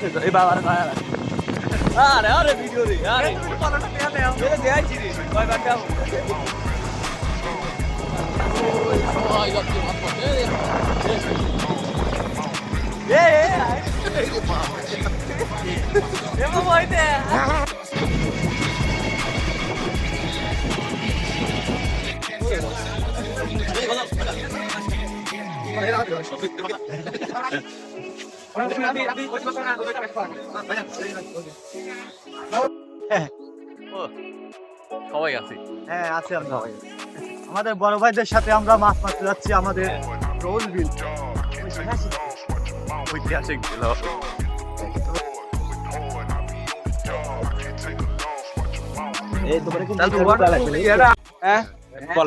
এই বাবার আরে আরে ভিডিও রে আরে দেখাইছি রে কয়বার যাবো সবাই আছে হ্যাঁ আছে আমরা সবাই আমাদের বড় ভাইদের সাথে আমরা মাছ মারতে যাচ্ছি আমাদের রোল বিল ঐতিহাসিক ছিল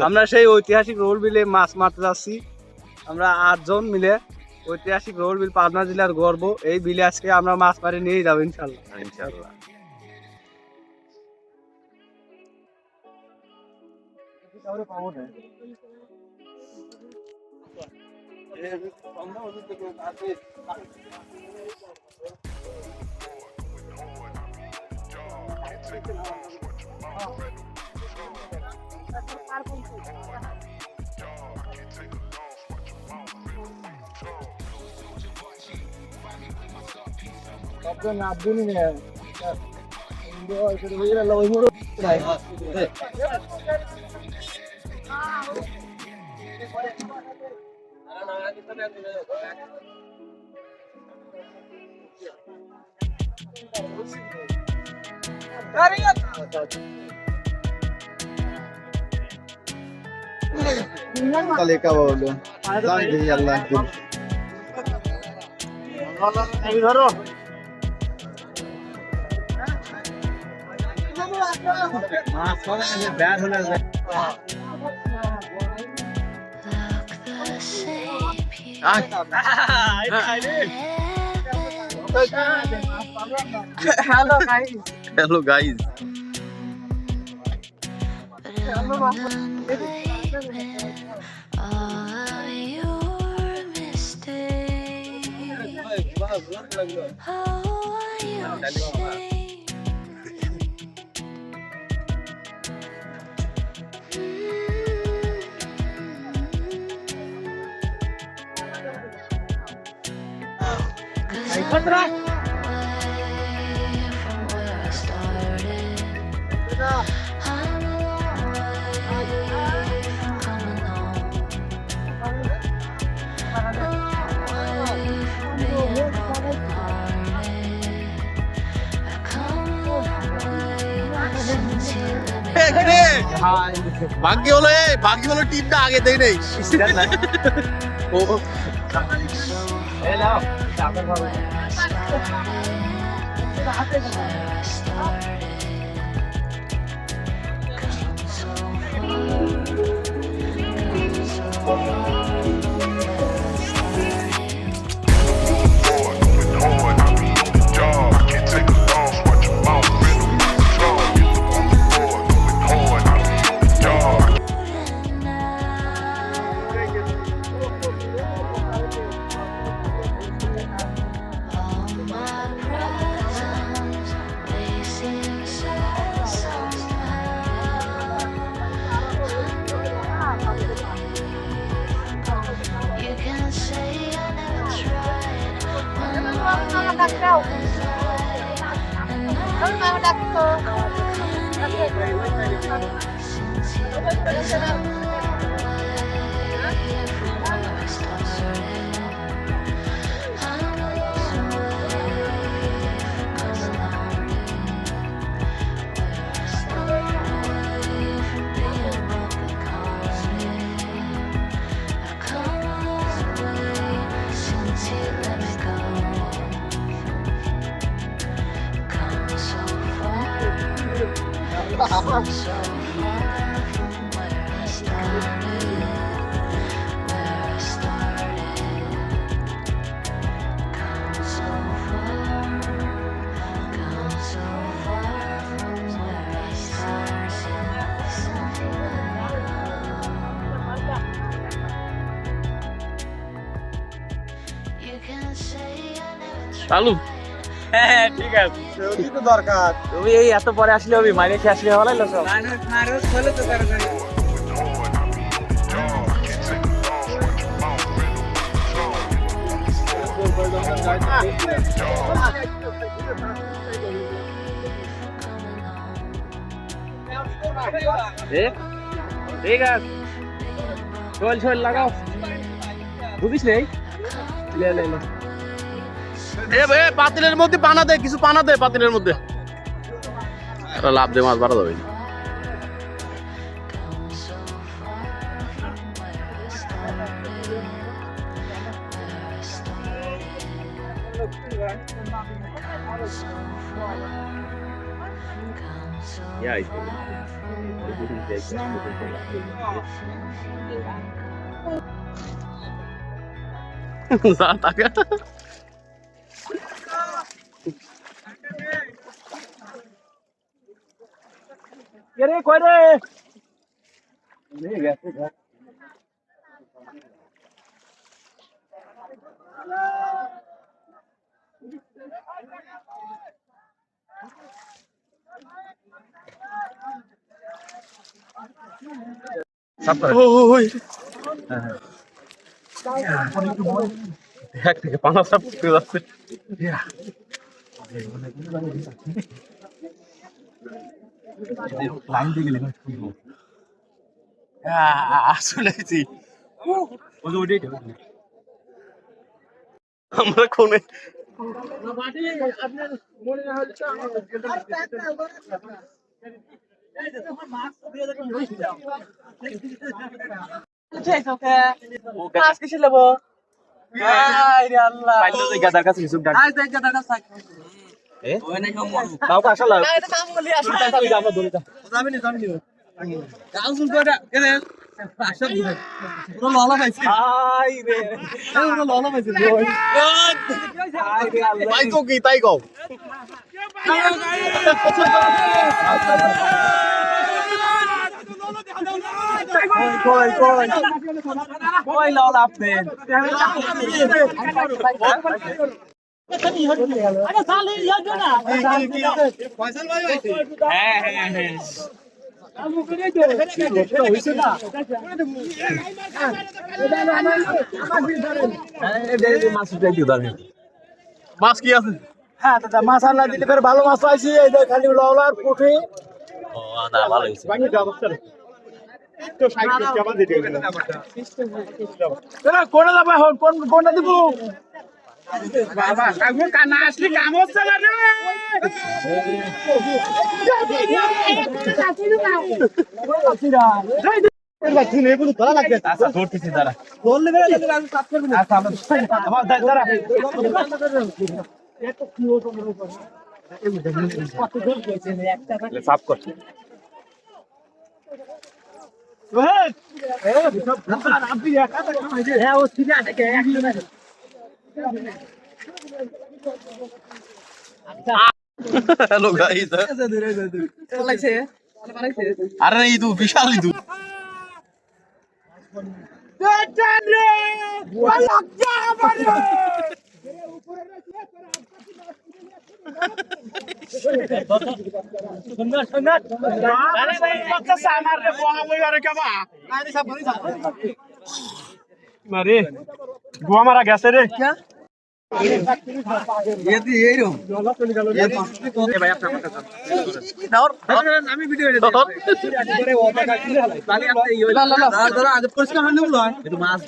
আমরা সেই ঐতিহাসিক রোল বিলে মাছ মারতে যাচ্ছি আমরা 8 জন মিলে ঐতিহাসিক রোল বিল পাবনা জেলার গর্ব এই বিলে আজকে আমরা মাছ মারি নিয়ে যাবো ইনশাল্লাহ ইনশাআল্লাহ তাহলে কা বলো জানি আল্লাহ এই ধরো মাছ পড়ে যে ব্যাড হলে হ্যালো গাইস ভাগ্য হলো টিমটা আগে দেই নেই ও চালু হ্যাঁ ঠিক আছে ওই তো দরকার তুমি এই এত পরে আসলে হবে মাইনে খেয়ে আসলে ভালো লাগলো সব ঠিক আছে চল চল লাগাও বুঝিস নেই লে লে লে এ পাতিলের মধ্যে পানা দে, কিছু পানা দে পাতিলের মধ্যে। লাভ দে, মাছ বাড়া যাবে। তাকে রে কই রে এক থেকে পানা সাপ করতে যাচ্ছে। লাইন দিয়ে গেলে আসলে আমরা কোনে মাছ কিসে নেব আরে আল্লাহ পাইলো যে গাদার কাছে কিছু ডাক আই দেখ গাদার কাছে এ ওই নাই কাম মরু তাও কা আসলা না এটা কাম বলি আসলে তাই আমরা দড়িটা যাবে নি কাল শুন কইরা কেনে আসল দিবে পুরো ললা পাইছে আই রে পুরো ললা পাইছে ওই আই রে আল্লাহ তাই কও কি তাই কও কই ললা আপনি হ্যাঁ হ্যাঁ হ্যাঁ মাছ কি আছে? হ্যাঁ দাদা মাছ আল্লাহ দিলে ফের ভালো মাছ পাইছি এই যে খালি লওলার পুঁটি ও না ভালো হইছে কোনটা যাবো এখন কোনটা দিব বাবা কাকু কানা আসলে কাম হচ্ছে না সাফ কর হ্যালো গাইস, আরে ইদু বিশাল ইদু মারে গোয়া মারা গেছে রে আমি ভিডিও মাছ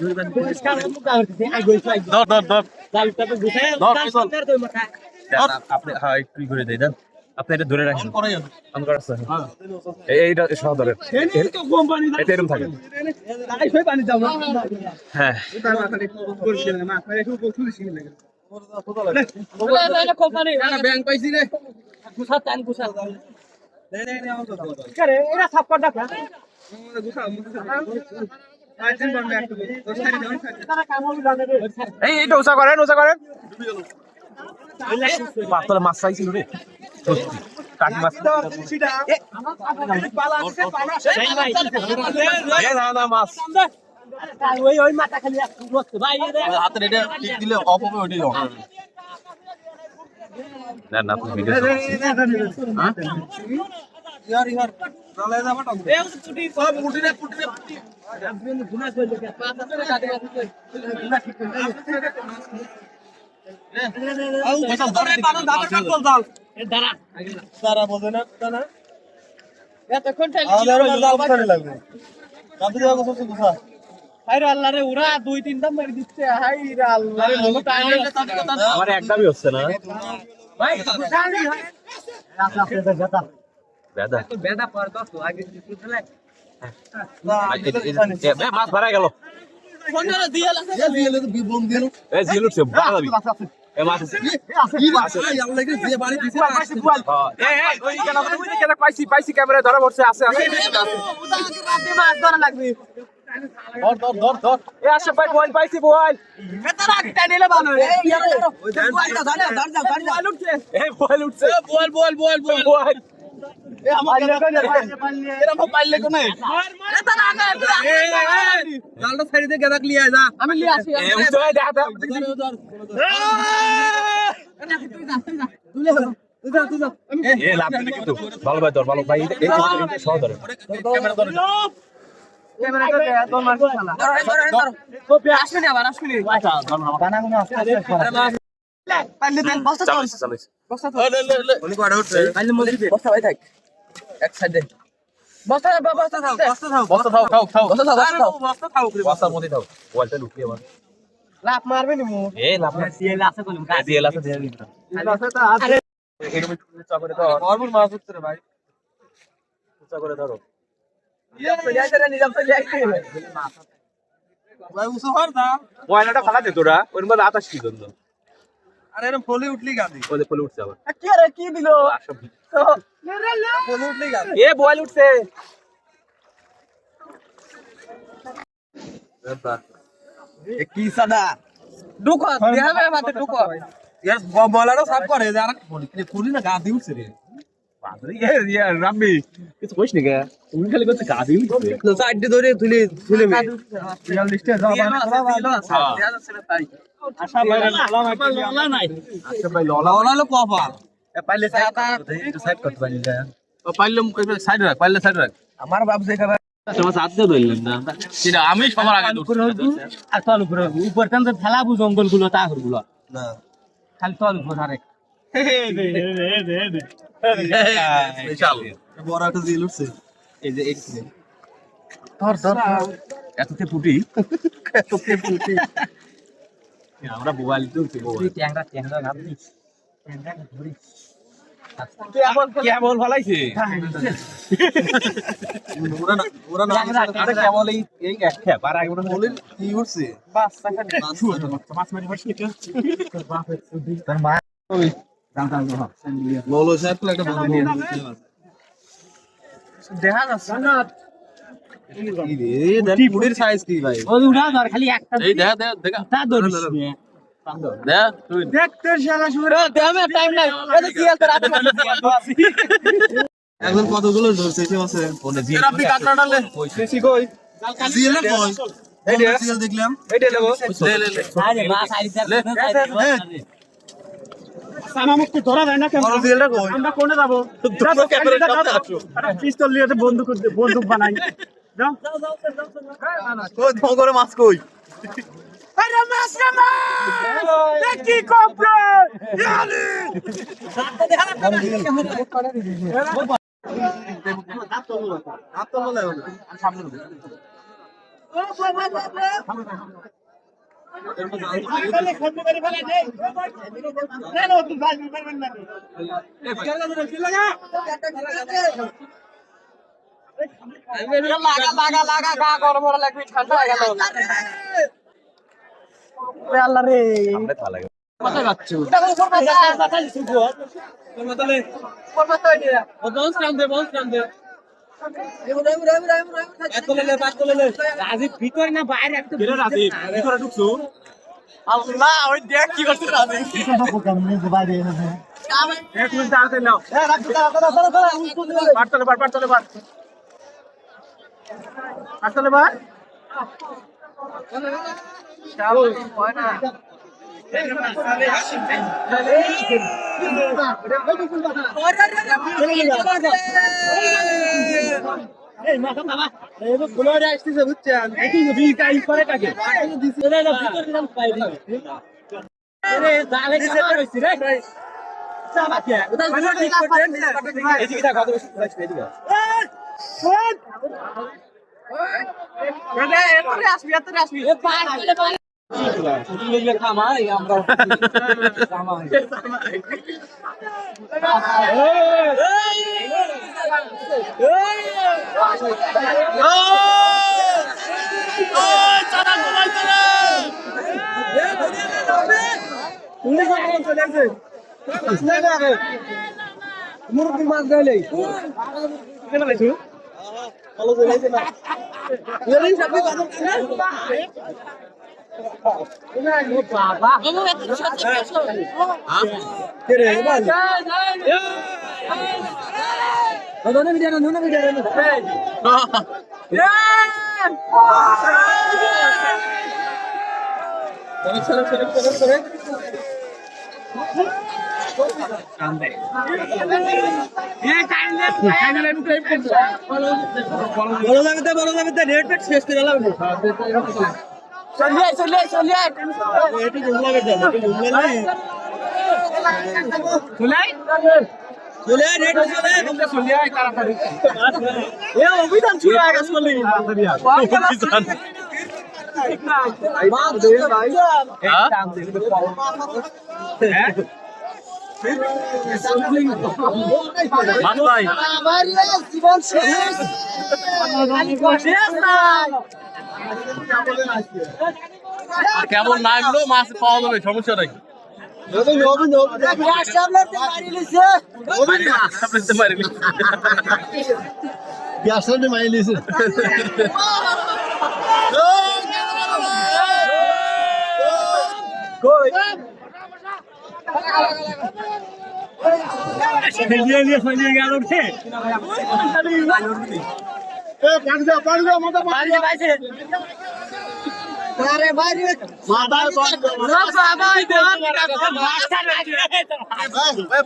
আপনি হ্যাঁ একটু করে দেই দেন আপনি এটা ধরে রাখেন এইটা সহ ধরে এটা এরকম থাকে হ্যাঁ ব্যাংক পাইছি রে এইটা উঁচা করেন পাতলা মাছ চাইছিল রে সত্যি কাকি মাছ না মাছ হাতের এটা টিক দিলে অফ হবে ওইটাই না না তুমি ভিডিও ইয়ার ইয়ার চলে যাবা তো এ পুটি সব পুটি রে গুনা কই লোকে পাঁচ আছে কাটে আছে গুনা ঠিক করে আউ বসাল ধরে পানো দাদা কাট বল দাও এ দাঁড়া দাঁড়া বলে না দাঁড়া এতক্ষণ ঠাই আমাদের জাল বসাতে লাগবে দাদু দেওয়া কথা কথা হাই রে আল্লাহ রে ওরা দুই তিনটা মেরে দিচ্ছে হাই রে আল্লাহ রে লোক টাইলে আমার একদমই হচ্ছে না ভাই রাস্তা পেতে যেতা বেদা বেদা পর তো আগে দিছিলে মাছ ভরা গেল ফোনটা দিয়ে তো বিবম দিল এই জিল উঠছে বাড়া যাবি এ মাছ আছে কি আছে আল্লাহ কে যে বাড়ি দিছে পাইছি বল এই ওই কেন ওই কেন পাইছি ক্যামেরা ধরা পড়ছে আছে রাতে মাছ ধরা লাগবে ধর এ আসে ভাই বল পাইছি বল এটা রাখতে নিলে ভালো এই ইয়ার ওই বলটা ধর বল উঠছে এই বল উঠছে বল এ আমার এরা পাইলে কোনে এটা না জালটা ছাড়ি দে গেদাক লিয়ে যা আমি লিয়ে আসি এ উঠছে দেখা দাও তুই যা এ লাভ নেই কিন্তু ভালো ভাই ধর ভালো ভাই এই সহজ ধরে ক্যামেরা ধরে ক্যামেরা করে তোর মার শালা ধর তো আসবি আবার আসবি গানা গুনা আসতে পাইলে দেন বস্তা তো চালিস বস্তা তো উনি কোড়া উঠছে পাইলে মজি দে বস্তা ভাই থাক এক সাইডে বস্তা থাও বস্তার মধ্যে দাও বলটা লুকিয়ে আমার লাফ মারবে নি মু এ লাভ না সিএল আছে কলম দিয়ে লাভ দিয়ে দিন আছে তো আছে এরকম একটু চা করে দাও ভরপুর মাছ উঠছে রে ভাই চা করে ধরো ভাই উসো হর দা ময়লাটা ফালা দে তোরা ওর মধ্যে আতাশ কি জন্য আরে এরকম ফলি উঠলি গাদি ওই ফলে উঠছে আবার কি রে কি দিলো আসব ফলি উঠলি গাদি এ বল উঠছে এ কি সাদা ঢুকো দেখাবে মাতে ঢুকো यार বলারও সাফ করে যারা ফলি না গাদি উঠছে রে বাদরি এ রাম্বি কিছু কইছ নি কে তুমি খালি করতে গাদি উঠছে তো সাইড ধরে তুলে মে রিয়াল লিস্টে যাও ভালো তাই আশা ভাই ললা নাই আচ্ছা ভাই ললা ললা কপাল পাইলে সাইড করতে পারি যা ও পাইলে সাইড রাখ আমার বাপ দেখা তোমার সাথে ধরলেন না সেটা আমি সবার আগে আর তল উপরে উপর টানতে ফেলাবো জঙ্গল গুলো তাহর গুলো না খালি তল উপর আরে স্পেশাল বড় একটা জিল উঠছে এই যে এই ধর এততে পুটি আমরা মোবাইল তুলছি মোবাইল ট্যাংরা গাবি ট্যাংরা ধরি কেবল ফলাইছে ওরা না কেবল এই খেয়া পার আগে বলে কি উঠছে বাস মাছ মারি বসে তার মা ওই জানতাম না বলো স্যার তো একটা বন্ধু দেখা যাচ্ছে না কি রে দেখ পুরির সাইজ কি ভাই ওই উড়া ধর খালি একটা এই দেখা তা ধরিস দেখ তুই দেখতে শালা শুরে দেমে টাইম নাই এটা কি আছে রাতে এখন কতগুলো ধরছে সে আছে ফোনে জি আপনি কাকড়া লে বেশি কই জিল না কই এই যে জিল দেখলাম এইটা নেবো লে আরে বাস আইছে আমাকে ধরা যায় না কেন বড় জিলটা কই আমরা কোনে যাব ক্যামেরা সামনে আসো পিস্তল নিয়ে বন্দুক বানাই যাও কই ফোন করে মাছ কই আরে মাছ না দেখি কপরে ইয়ালি হাত তো বলে সামনে লাগা গা গরম হওয়া লাগবে ঠান্ডা হয়ে গেল আল্লাহ রে সামনে থালা লাগে কথা যাচ্ছে এটা কোন কথা শুকো কোন কথা এটা ও বস রাম দে রাজীব ভিতরে না বাইরে একটা রাজীব ভিতরে ঢুকছো আল্লাহ ওই দেখ কি করছিস রাজীব এক মিনিট দাঁড়াতে নাও পারতলে বার চালু হয় না এই মাথা বাবা এই ফুলরে আসছে বুঝছেন এই যদি কাই করে থাকে এরে না ভিতর দিলাম পাই দিই আরে জালে দিছে কইছি রে চাবা কে ওটা ঠিক করতেন এই দিকে কত বেশি এদিকে আরে এতরে আসবি এ পার বলে পার তুমি খামা আমরা খামা মুরগি মাছ গাইলে ভালো চলেছে না বাবা বড় যাবে নেট শেষ করে লাগবে চলিয়ে এটি জুমলা বেটা এটি জুমলা নাই চলে নেট চলিয়ে তাড়াতাড়ি এ অভিযান শুরু হয়ে গেছে বলি কেমন লাগলো মাছ পাওয়া যাবে সমস্যা নাই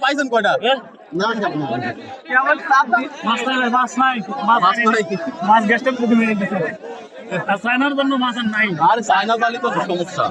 পাইছেন কয়টা মাছ গ্যাসটা প্রথমে চায়নার জন্য মাছ আর নাই আর চায়না পালি তো সমস্যা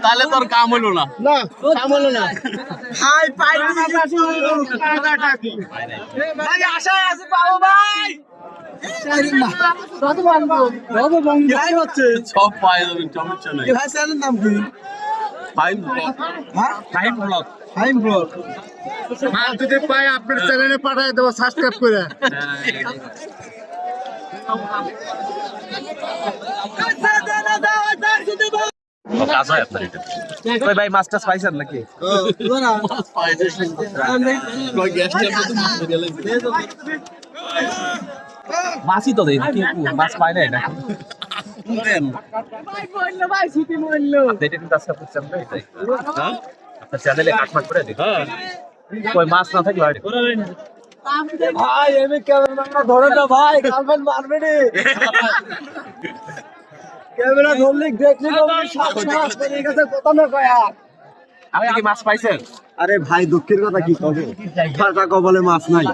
তাহলে তোর কাম হলো না সব পাই যাবেন সমস্যা নাই যদি পাই আপনার চ্যানেলে পাঠাই দেবো সাবস্ক্রাইব করে ভাই মাছ টাছ পাইছেন নাকি মাছই তো দেয় মাছ পায় নাই না আপনার চ্যানেলে কাটমাট করে দিন কই মাছ না থাকলে ভাই এমনি ক্যামেরা ধরে না ভাই কালবেন মারবে রে ক্যামেরা ধরলে দেখলি কথা না কয়া আপনি কি মাছ পাইছেন আরে ভাই দুঃখের কথা কি কবে ফাটা কবলে মাছ নাই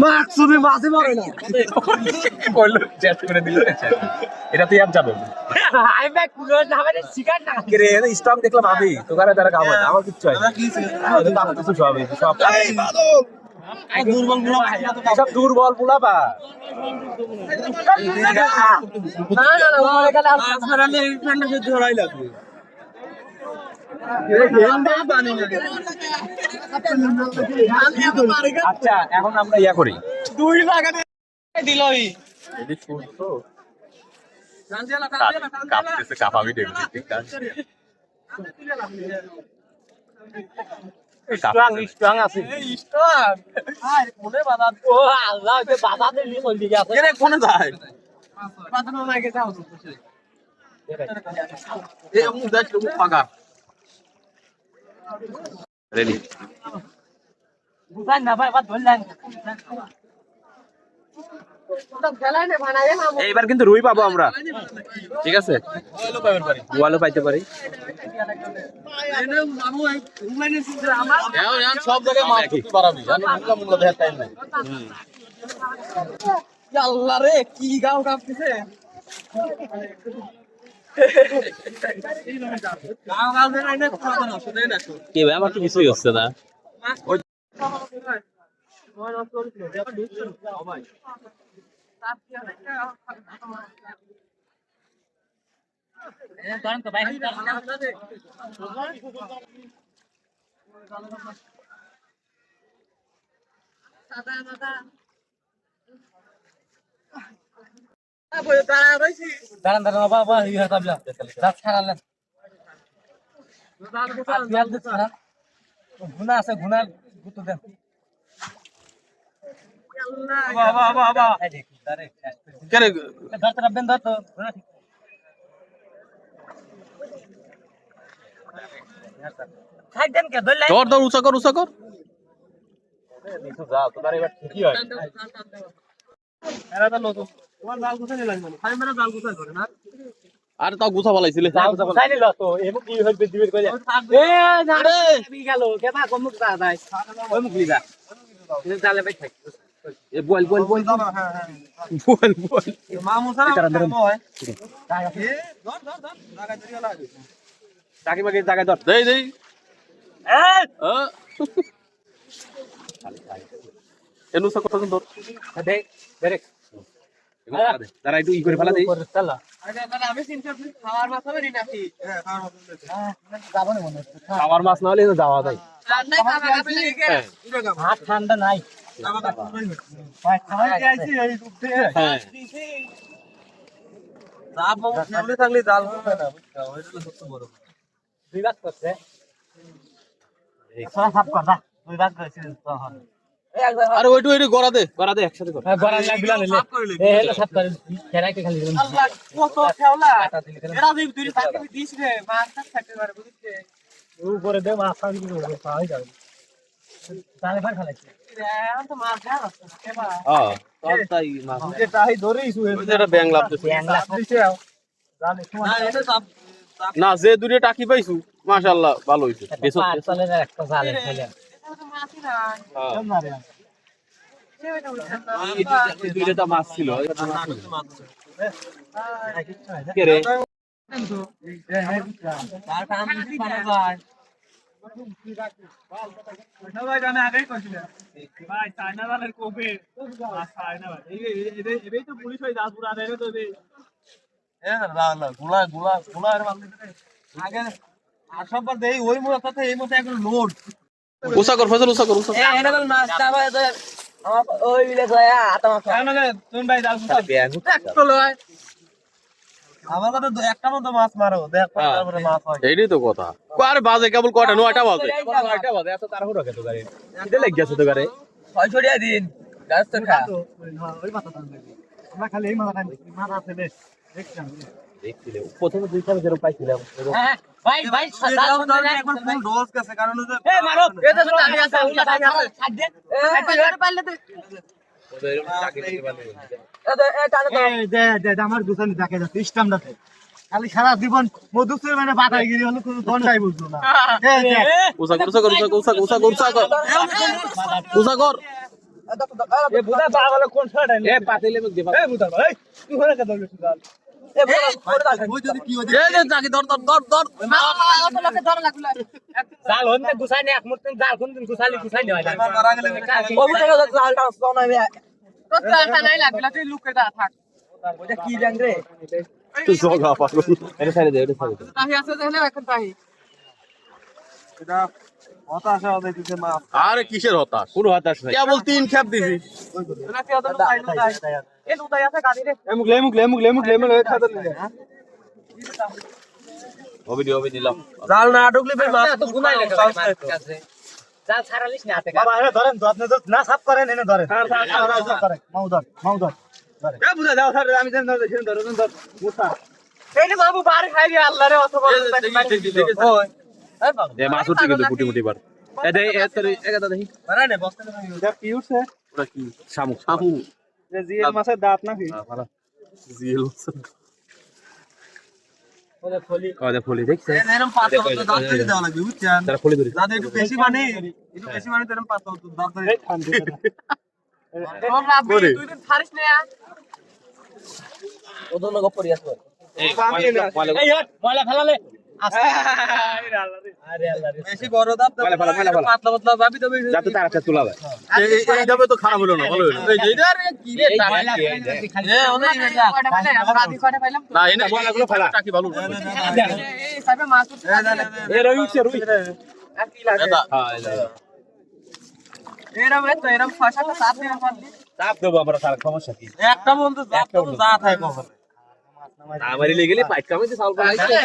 মাছ শুনে মাছই মরে না কইলো চেক করে দিল এটা তুই আর যাবে আই ব্যাক পুরো আমাদের শিকার না রে স্টক দেখলাম আমি তোকারে তারা কাম হয় আমার কিচ্ছু হয় না এটা দাম কিছু সব সব দুর্বল গুলো সব দুর্বল পুলাবা না ওরে গেলে আসমারালে ঠান্ডা সহ্য হরাই লাগবে আচ্ছা এখন আমরা ইয়া করি 2 লাগাতে দিলই এদিক ফুল তো কাঁপতেছে কাঁপাবি দেখবি ঠিক আছে স্ট্রং আছে স্ট্রং আর কোনে বাধা ও আল্লাহ যে বাধা দিলি চলি গেছে এরে কোনে যায় বাধা না লাগে যাও এই মুখ দেখ মুখ ফাঁকা রেডি বুঝাই না ভাই বাদ ধরলেন এইবার কিন্তু রুই পাবো আমরা ঠিক আছে গোয়ালও পাইতে পারি এখন সব জায়গায় মাছ ধরতে পারাবি জানি মুখলা মুখলা দেখার টাইম নাই আল্লাহ রে কি গাও কাঁপতেছে গাও গাও দেন আইনে কথা না শুনে না কি ভাই আমার তো কিছুই হচ্ছে না দাঁড়ান দাঁড়ান বাবা ইয়ে তাবলা রাত ছাড়ালেন গুনা আছে গুনার গুতো দেন বাবা বাবা কে রে ধরতে রাখবেন ধর তো ধর ধর উঁচা কর যা তোমার এবার ঠিকই হয় এরা তো নতুন তোমার জাল গুছাই লাগবে না খালি মেরা জাল গুছাই করে না আর তাও গুছা ফলাইছিলে চাই নিল তো এমন কি হইবে দিবের কইলে এ না রে বি গেল কেবা কোন মুখ দা যায় ওই মুখ লিগা এটা চালে ভাই থাক এ বল হ্যাঁ মামু সারা কাম হয় এ ধর ধর ধর জায়গা ধরিয়া লাগে চাকি বাকি জায়গায় ধর দেই দেই এনুসা কথা ধর দে ডাইরেক্ট দাঁড়া একটু ই করে ফেলা দেই চালা আচ্ছা তাহলে আমি চিন্তা করি খাওয়ার মাছ হবে নাকি হ্যাঁ খাওয়ার মাছ হবে যাবো না মনে হচ্ছে খাবার মাছ না হলে যাওয়া যায় আর নাই খাওয়া খাবে লাগে হাত ঠান্ডা নাই ভাই খাওয়া আইছি এই দুধে হ্যাঁ জাল মামু সামনে থাকলে জাল হবে না বুঝছো ওইটা সবচেয়ে বড় দুই ভাগ করছে সব সাফ কর না দুই ভাগ করেছে তখন আরে ওইটু গড়া দে একসাথে কর গড়া লাগলা নিলে এ হেলা সাফ করে ফেরাইতে খালি আল্লাহ কত খেওলা এরা দুই দুই থাকতে দিস রে মাছ থাকতে পারে বুঝছিস উপরে দে মাছ খাওয়া কি করব পাওয়াই যাবে তাহলে ভাগ খালাইছে এখন তো মাছ ধরা আছে কেবা হ্যাঁ তাই মাছ এটাই ধরেই শুয়ে এটা ব্যাং লাভতেছে দিছে জানি না এটা সব না যে দূরে টাকি পাইছু মাশাআল্লাহ ভালো হইছে বেশো চলে না একটা জালে ফেলে মাছই না না রে দুইটা তো মাছ ছিল কে রে তার কাম দিতে পারা যায় সবাই জানে আগেই কইছিল ভাই চায়না জালের কোপে চায়না ভাই এই তো পুলিশ হই দাসপুর আর এর তো এ না না গুলা গুলা গুলা এর বান্ধে আগে আর সববার দেই ওই মোটা থেকে এই মোটা একদম লোড উসা কর ফজল উসা কর এ এনেবল মাছ দাবা আমার ওই বিলে যায় আতমা কেন তুমি ভাই জাল গুছা একটু লয় আমার কথা একটা মতো মাছ মারো দেখ তারপরে মাছ হয় এইটাই তো কথা আর বাজে কেবল কয়টা 9টা বাজে এত তাড়াহুড়ো কেন গাড়ি কিতে লাগ গেছে তো গাড়ি 600 দিন গাছ তো খা ওই মাথা টান লাগবে আমরা খালি এই মাথা টান মাথা আছে বেশ দেখছিলে প্রথমে দুই খাবে যেরকম পাইছিলাম হ্যাঁ ভাই ভাই একবার ফুল ডোজ গেছে কারণ যে এ মারো এটা তো আমি আছে উল্টা টাকা ছাড় দে এটা পারলে তো আমার দুসানি দেখে যাচ্ছে স্টামটাতে খালি সারা জীবন মধুসূর মানে বাতাইগিরি হলো কোনো ঘন্টাই বুঝলো না উসা কর উসা কর উসা কর উসা কর উসা কর উসা কর এ বুদা পাগল কোন ছড়া এ পাতিলে মুখ দে এ বুদা ভাই তুই হরে কা দলে সুদাল এ বুদা ওই যদি কি হই এই যে জাকি ধর ধর ধর ধর অত লোকে ধরে লাগলো জাল হন্তে গুছাই নে এক মুহূর্তে জাল কোন দিন গুছাই নে হয় না মারা গেলে ওই থেকে জালটা সোনা আমি তো জালটা নাই লাগলো তুই লুকে দা থাক ওটা কি জান রে তুই জগা পাগল এটা ছাড়ে দে এটা ছাড়ে দে তাহি আছে দেখলে এখন তাহি এটা হতাশা হবে দিতে মাছ আরে কিসের হতাশ পুরো হতাশ নাই কেবল 3 খেপ দিছি না কি হতো তাই এ লুতাই আছে গাড়ি রে লেমুক খাদর নিলে হবে নিলাম জাল না ঢুকলে ভাই মাছ তো গুনাই লাগে জাল ছাড়ালিস না হাতে বাবা এনে ধরেন আপনি তো না সাফ করেন এনে ধরেন করেন মাউ ধর এ বুঝা যাও স্যার আমি জানি ধর মুসা এই যে বাবু বার খাই রে আল্লাহ রে অত বড় ওই এই বাবা এ মাছ উঠে কিন্তু পুটি বার এ দে এ তোর এগাদা দেখি আরে নে বস্তা না দেখ কি উঠছে ওটা কি শামুক যে জিএল মাছের দাঁত নাকি ভালো জিএল ওরে ফলি কয়দা ফলি দেখছে এরকম পাতা তো দাঁত ধরে দেওয়া লাগবে বুঝছেন তারা ফলি ধরে দাঁত একটু বেশি মানে এরকম পাতা তো দাঁত ধরে তোর লাভ তুই দিন ছাড়িস না ওদন গপরি আসবে এই এই হট ময়লা ফেলালে আরে আল্লাহ রে বেশি বড় দাঁত ফেলা। পাতলা পাতলা যাবি তবে যাতে তাড়াতাড়ি তোলা যায় এই যাবে তো খারাপ হলো না ভালো হলো এই যে আরে কি রে ময়লা এ অনেক এটা আমরা আদি কয়টা পাইলাম না এনে বলাগুলো ফেলা টাকি ভালো এই সাইবে মাছ উঠছে এ রই উঠছে রই আর কি লাগে হ্যাঁ এই এরম তো এরম 6-7টা সাত দিন পারলি চাপ দেবো আমরা তার সমস্যা কি একটা বন্ধু দাঁত তো যা থাকে কখন আমারই লেগে গেলে পাইট কামাইতে চাল পাইছে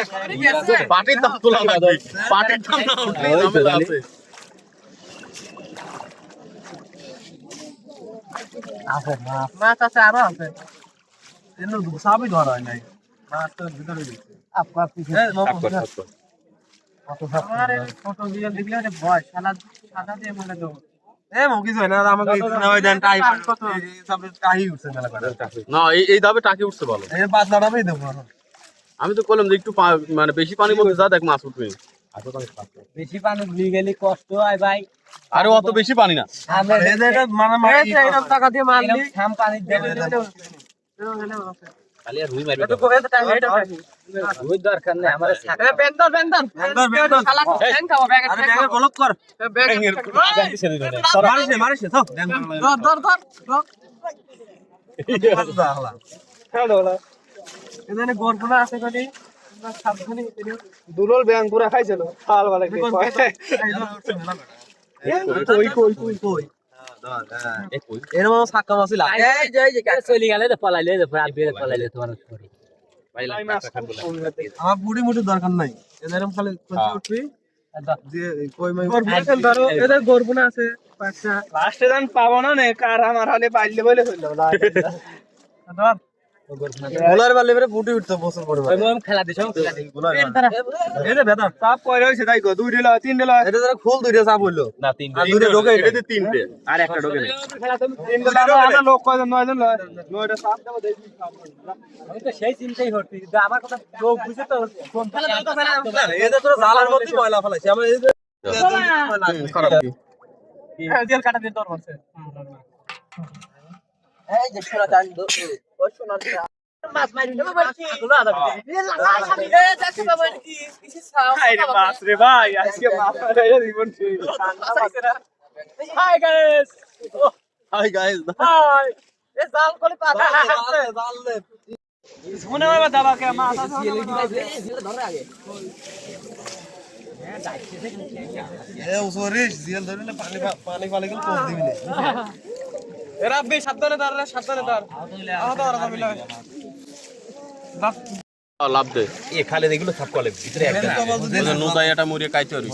পাটির দাম তোলা লাগবে পাটির দাম না উঠলে ঝামেলা আছে মাছ আছে আরো আছে এনে সাবই ধরা হয় নাই মাছ তো ভিতরে গেছে আপনার পিছে আমার এই ছোট ভিডিও দেখলে এটা ভয় সাদা দিয়ে মনে দেব এ মকি যায় না আমাকে না ওই দেন টাই সব টাই উঠছে মেলা করে না এই দাবে টাকি উঠছে ভালো এই পাতলাটা ভাই দেবো আমি তো বললাম যে একটু মানে বেশি পানির মধ্যে যা দেখ মাছ উঠবে বেশি পানি ভুলে গেলে কষ্ট হয় ভাই আরে অত বেশি পানি না আমরা এই যে এটা মানে এরকম টাকা দিয়ে মারলি থাম পানি দেবে খালি আর রুই মারবে একটু করে তো টাইম এটা ওই দরকার নেই আমার এ বেন্দর শালা ট্যাং খাবো ব্যাগে আরে ব্যাগে ব্লক কর ব্যাগে মারিস তো দেন ধর হ্যালো এখানে গরগুনা আছে কদি সাবধানে দুলল ব্যাং পুরা খাইছিল হাল বালে কই এরকম সাক্কা মাছ ছিল এই যে চলে গেলে তো পলাইলে যে রাত দিয়ে পলাইলে তোমার সরি আমার বুড়ি মুড়ি দরকার নাই এরকম খালি কইতে উঠবি যে কই মাই ধরো এদের গরগুনা আছে পাঁচটা লাস্টে দান পাবো না নে কার আমার হালে পাইলে বলে হইলো ধর গোলার বালে পরে বুড়ি উঠতে বছর পরে ওই মম খেলা দিছো খেলা দি এই যে বেদা চাপ কই রইছে তাই গো দুই দিলা তিন দিলা এটা যারা ফুল দুইটা চাপ হইলো না তিনটে আর দুইটা ঢোকে এটাতে তিনটে আর একটা ঢোকে নেই খেলা তুমি তিন দিলা আমরা লোক কয়জন নয়জন নয়টা চাপ দেব দেখি আমি তো সেই চিন্তাই করছি কিন্তু আমার কথা লোক বুঝে তো কোন ফেলা দাও তো ফেলা এই যে তোর জালার মধ্যে ময়লা ফেলাইছে আমরা এই যে খারাপ কি তেল কাটা দিয়ে তোর বসে এই যে ছোলা চাল দো ও সোনার মাছ মারি না বাবা কি গুলো আদা এ লাগা খালি এ যাচ্ছে বাবা কি কিছু সাও আরে মাছ রে ভাই আজকে মাছ মারাইয়া দিবন ঠিক hi guys hi guys hi এ জাল কোলে পা জাল দে মনে হয় দাবা কে মাছ আছে ধরে আগে এ উসরিস জিয়াল ধরিলে পানি পানি গেল কোপ দিবি না এ রাব্বি সাবধানে ধর আহত আর মিলা লাভ দে এ খালে এগুলো সাফ করে ভিতরে একটা নোদাই এটা মরিয়ে কাইতে পারি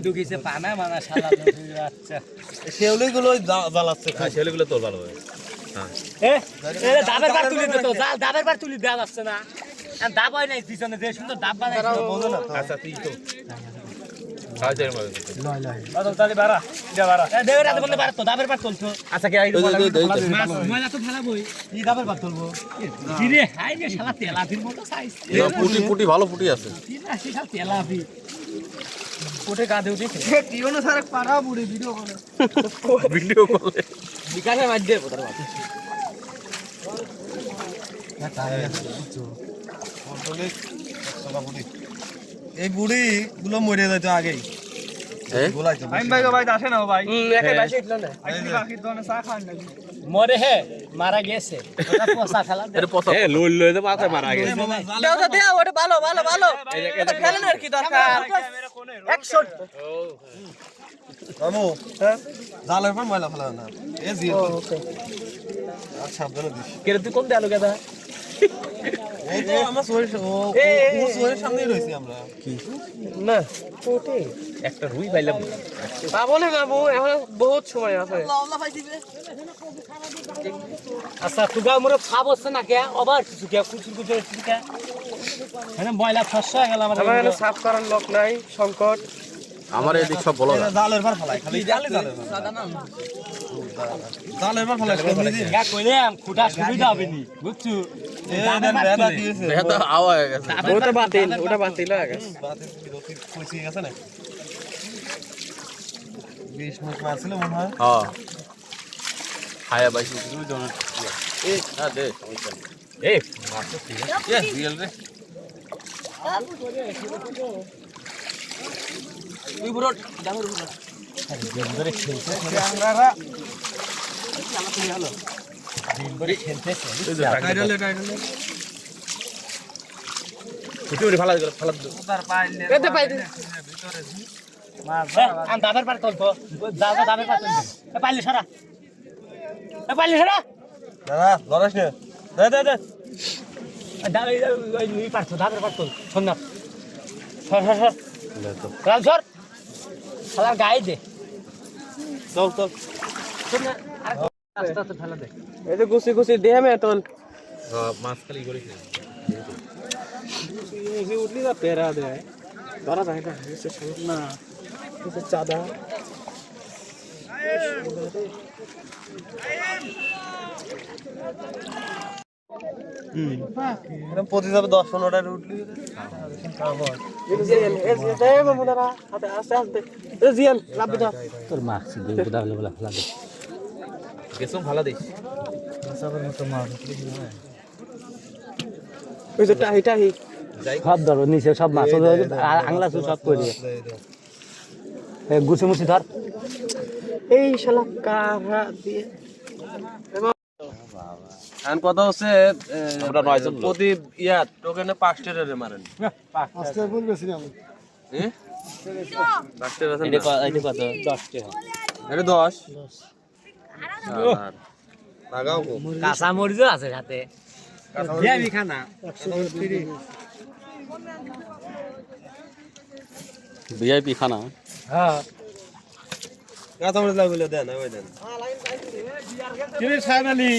ঢুকিছে পানা মানা শালা আচ্ছা শেউলি গুলো জ্বালাচ্ছে হ্যাঁ সেগুলো তোর ভালো হয় এ দাবের বার তুলি দে তো দাবের বার তুলি দেয়া যাচ্ছে না আর দাব হয় নাই পিছনে যে সুন্দর দাব বানাইছে বোঝো না তো আচ্ছা তুই তো কাজের মধ্যে বাদল তালি বাড়া যা বাড়া এ দেবের রাতে বন্ধ বাড়া তো দাবের বার চলছো আচ্ছা কি আইলো ময়লা তো ফেলাবই কি দাবের বার চলবো জিরে হাই রে শালা তেলাপির মতো সাইজ পুটি ভালো পুটি আছে কি না শালা তেলাপি কোটে কাঁধে উঠেছে কি হলো স্যার পাড়া বুড়ি ভিডিও করে ভিডিও করলে বিকাশে মার দে তোর বাবা এই বুড়ি গুলো মরে যাইতো আগেই গোলাইতো ভাই আসে না ভাই একে বাসে উঠলো না মরে হে মারা গেছে ওটা পোষা খেলা এটা পচা এ লই লই দে মাথায় মারা গেছে দাও তো দাও ওটা ভালো খেলেন আর কি দরকার 100 আমু জালের পর ময়লা ফেলা না এ জিও আচ্ছা সাবধানে দিস কেরে তুই কোন দেয়ালো গেদা আমরা সোয়ের সামনেই রয়েছি আমরা না কোটে একটা রুই পাইলাম পাবো না বাবু এখন বহুত সময় আছে আচ্ছা তুগা মোরে খাবছ না কে আবার কিছু কে কুচুর কুচুর কে মানে ময়লা ফসা গেল আমার এখানে সাফ করার লোক নাই সংকট আমার এদিক সব বলো না জালের বার ফলাই খালি জালের বার ফলাই গা কইলাম খুঁটা সুবিধা হবে নি বুঝছো বেদা দিয়েছে এটা আওয়া হয়ে গেছে ওটা বাতিল হয়ে গেছে কইছি গেছে না 20 মিনিট মারছিল মনে হয় হ্যাঁ হায়া বাইছি তুমি জন এই না দে সমস্যা নেই এই মাছ তো ঠিক আছে রিয়েল রে তুই পুরো ডাঙর পুরো টাইডালে কুচুরি ফালা ফালা পেতে পাইতে আম দাবের পার তোল তো যা যা দাবের পার তোল পাইলি সারা দাদা লড়াইস না দে দে দাবে ওই পারছো দাবের পার তোল শোন না সর রাল সর শালার গায়ে দে চল চল শোন না আর আস্তে আস্তে ফেলা দে এই যে গুছি গুছি দেহে মে তোল মাছ খালি করিস এই উঠলি না পেরা দে ধরা যায় না না চাঁদা এরকম প্রতি যাবে 10-15টা উঠলি তোর মাছ দিয়ে দাবলে বলা ফেলা দে গেছম ফালা দিস সব ধরো নিচে সব মাছ আংলা সব করে গুছি মুছি ধর এই শালা কারা দিয়ে এখন কথা হচ্ছে আমরা 9 জন প্রতি টোকেনে 5 টাকা মারেন আস্তে বলবেছিলাম হ্যাঁ 5 টাকা আছে এটা কত 10 টাকা এটা 10 লাগাও গো কাঁচা মরিচও আছে সাথে বিয়াবি খানা ভিআইপি খানা হ্যাঁ কাঁচা মরিচ লাগলে দেন ওই দেন কিরে সাইনালি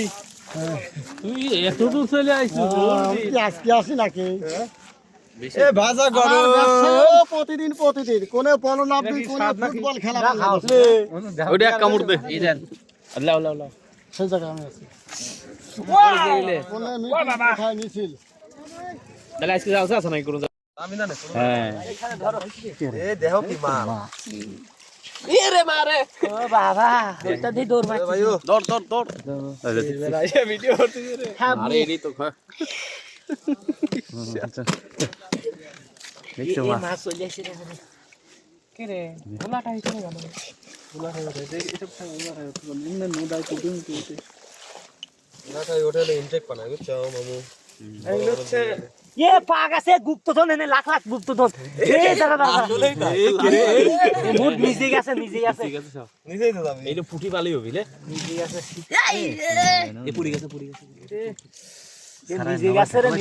তুই এত দূর চলে আইছিস আজকে আসি নাকি এ ভাজা করো প্রতিদিন কোনে বলো না আপনি কোনে ফুটবল খেলা ওইটা এক কামড় দে এই দেন আল্লাহ আল্লাহ আল্লাহ সেই জায়গায় আমি আছি কোনে মিটিং খাই মিছিল তাহলে আজকে যাওয়া আছে নাকি কোনো আমি না হ্যাঁ এ দেখো কি মা এরে মারে ও বাবা ওটা দিয়ে দৌড় মারছি ভাইও দৌড় ভিডিও করতে রে আরে এডি তো খা এই মাছ চলে আসে রে কে রে গোলাটা হিসেবে গেল না ওটা ইনটেক পানা বুঝছো মামু এই হচ্ছে এ পাক আছে গুপ্তধন এনে লাখ লাখ গুপ্তধন এই দাদা দাদা আসলেই না মুড নিজে গেছে ঠিক আছে সব নিজেই তো যাবি এইটা ফুটি পালি হবি লে নিজে গেছে এ পুরি গেছে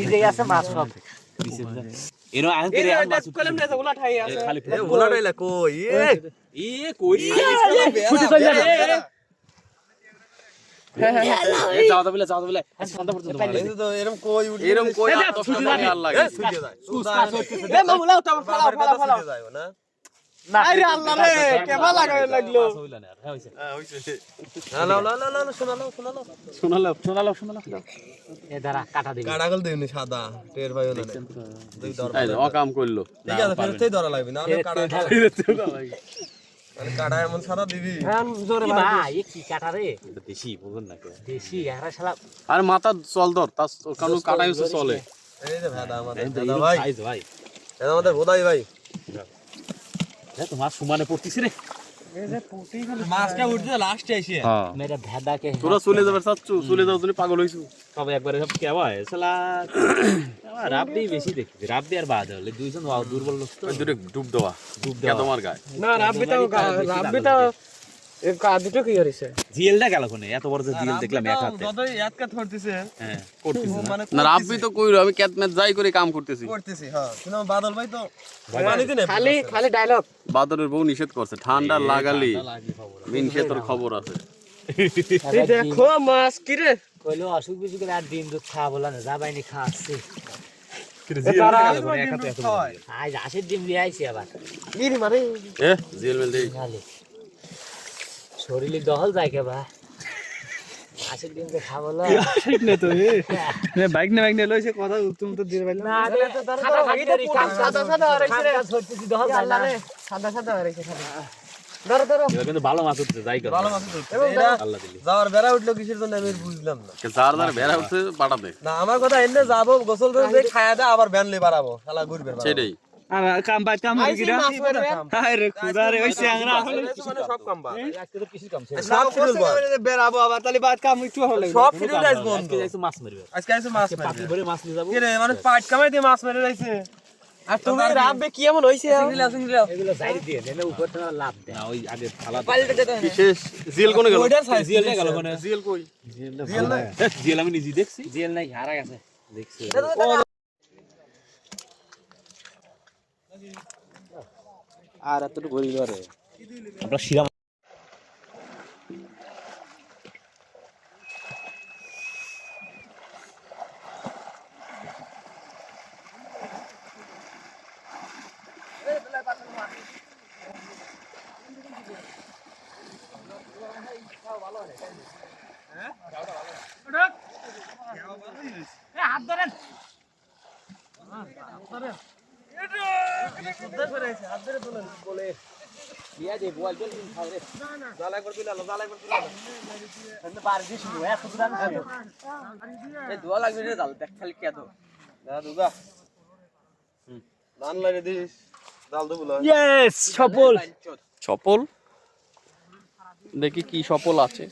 নিজে গেছে মাছ সব এনো আন এই করে যে কলম না গোলা ঠাই আছে খালি এ ওলাটাইলা কই এ কই ছুটি চলে যাবে যাও দাবিলে শান্ত পড়তে তোমার এই তো এরকম কই উঠি এরকম কই এত সময় আর লাগে ছুটে যায় এ মামু লাও তো ফালা ছুটে যায় না আরে আল্লাহ রে কেমন লাগায় লাগলো হইল না হ্যাঁ হইছে হ্যাঁ হইছে না শোনালো এ দাঁড়া কাটা দিবি কাটাগল দেউনি সাদা টের ভাইও না দুই দর এই ও কাম করলো ঠিক আছে ফেরতেই ধরা লাগবে না হলে কাটা মানে কাটা এমন সাদা দিবি হ্যাঁ জোরে কি মার ভাই এ কি কাটা রে দেশি বুঝুন না কে দেশি এরা শালা আর মাথা চল ধর তা কারণ কাটাই হচ্ছে চলে এই যে ভাদা আমাদের এই দাদা ভাই সাইজ ভাই এটা আমাদের বোধাই ভাই এ তোমার সমানে পড়তিছ রে মাছটা উঠছে লাস্টে এসে হ্যাঁ মেরা ভেদা কে তোরা চলে যাবে চাচ্ছু চলে যাও তুমি পাগল হইছু তবে একবারে সব কে হয় শালা রাবদি বেশি দেখি রাবদি আর বাদ হলে দুইজন দুর্বল লোক তো দুটো ডুব দেওয়া কে তোমার গায় না রাব্বি তো দুটো কি হয়েছে জিএলটা গেল কোনে এত বড় যে জিএল দেখলাম এক হাতে যতই এক কাজ করতেছে হ্যাঁ করতেছি না। মানে না রাব্বি তো কইরো আমি ক্যাট ম্যাচ যাই করে কাম করতেছি করতেছি হ্যাঁ কিন্তু বাদল ভাই তো পানিতে নেই খালি খালি ডায়লগ বাদরের বউ নিষেধ করছে ঠান্ডা লাগালি মিনসে তোর খবর আছে এই দেখো মাছ কি রে কইলো অসুখ বিসুখ আর দিন দুধ খাওয়া বলা না যা বাইনি খাচ্ছি এক হাতে এত বড়। আজ হাঁসের ডিম দিয়ে আইছি আবার গিরি মারে এ জিএল মেল দেই খালি শরীরে দহল যায় কে বা হাঁসের ডিম দিয়ে খাবো না ঠিক না তো বাইক না লইছে কথা তুমি তো দিয়ে পাইলা না আগে খাতা খাই দেরি সাদা সাদা হইছে রে ছড়তেছি দহল যায় আল্লাহ না রে সাদা সাদা হইছে খালি ধরো ধরো এবার কিন্তু ভালো মাছ উঠছে যাই কর ভালো মাছ ধরছে এরা আল্লাহ দিলি যাওয়ার বেড়া উঠলো কিসের জন্য আমি বুঝলাম না যার যার বেড়া উঠছে পাটা দে না আমার কথা এনে যাবো গোসল করে খায়া দে আবার ভ্যান লই বাড়াবো শালা ঘুরবে সেটাই আইছি মাছ মারবে সব কাম বা আজকে তো কিছু কাম ছিল সব শিডিউল বল বেরাবো আবার তাহলে বাদ কাম একটু হলো সব শিডিউল আইছ বন্ধ আজকে যাইছো মাছ মারবে আজকে আইছে মাছ পাতি মারবে ভরে মাছ নিয়ে যাবো কি রে মানে পাট কামাই দিয়ে মাছ মেরে যাইছে আর তুমি রাব্বে কি এমন হইছে এগুলো যাই দিয়ে নেলে উপর থেকে লাভ দেয় না ওই আগে থালা পাল্টে দে বিশেষ জিএল কোনে গেল ওইটার সাইজ জিএলটা গেল কোনে জিএল কই জিএল আমি নিজে দেখছি জেল নাই হারা গেছে দেখছি আর এতটুকু গরিব রে আমরা শিরা হাত ধরেন দিয়া দে বল বল দিন খাও রে জালা করে দিলা জালা করে দিলা এনে বার দিয়ে শুনো এত দূর না এই দোয়া লাগবে রে জাল দেখ খালি কে দো না দুগা ধান লাগে দিস জাল দো বলো ইয়েস সফল সফল দেখি কি সফল আছে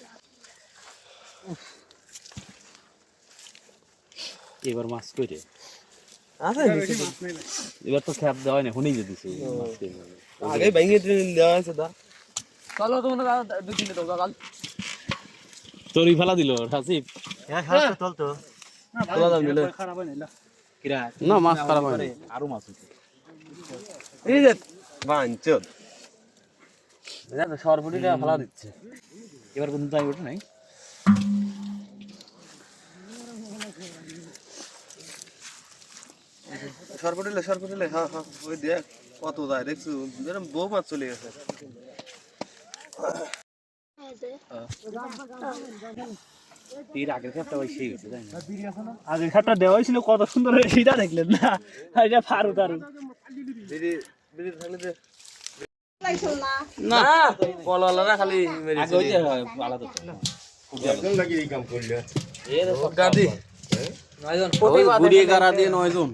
এবার মাছ কইরে আছে এবার তো খেপ দেওয়া হয় না হুনেই যেতেছে আগে ভেঙে দেওয়া আছে দা চলো তোমরা দুই তিনটে দাও জাল চরি ফেলা দিল রাসিফ হ্যাঁ খারাপ চল তো তোলা দাম দিলে কিরা না মাছ খারাপ হয় না আরো মাছ উঠে এই যে বাঞ্চদ দেখো সরবটিটা ফেলা দিচ্ছে এবার কোন তাই ওঠে নাই সরপটিলে হ্যাঁ হ্যাঁ ওই দেখ কত যায় দেখছো যেরকম বউ মাছ চলে গেছে তীর আগের খেপটা ওই সেই হয়েছে তাই না আগে খাটটা দেওয়া ছিল কত সুন্দর সেটা দেখলেন না এটা ফারু তারু বিড়ি বিড়ি থাকলে দে না কলওয়ালারা খালি আগে ওই যে আলাদা গাদি নয়জন ওই গুড়িয়ে গাড়া দিয়ে 9 জন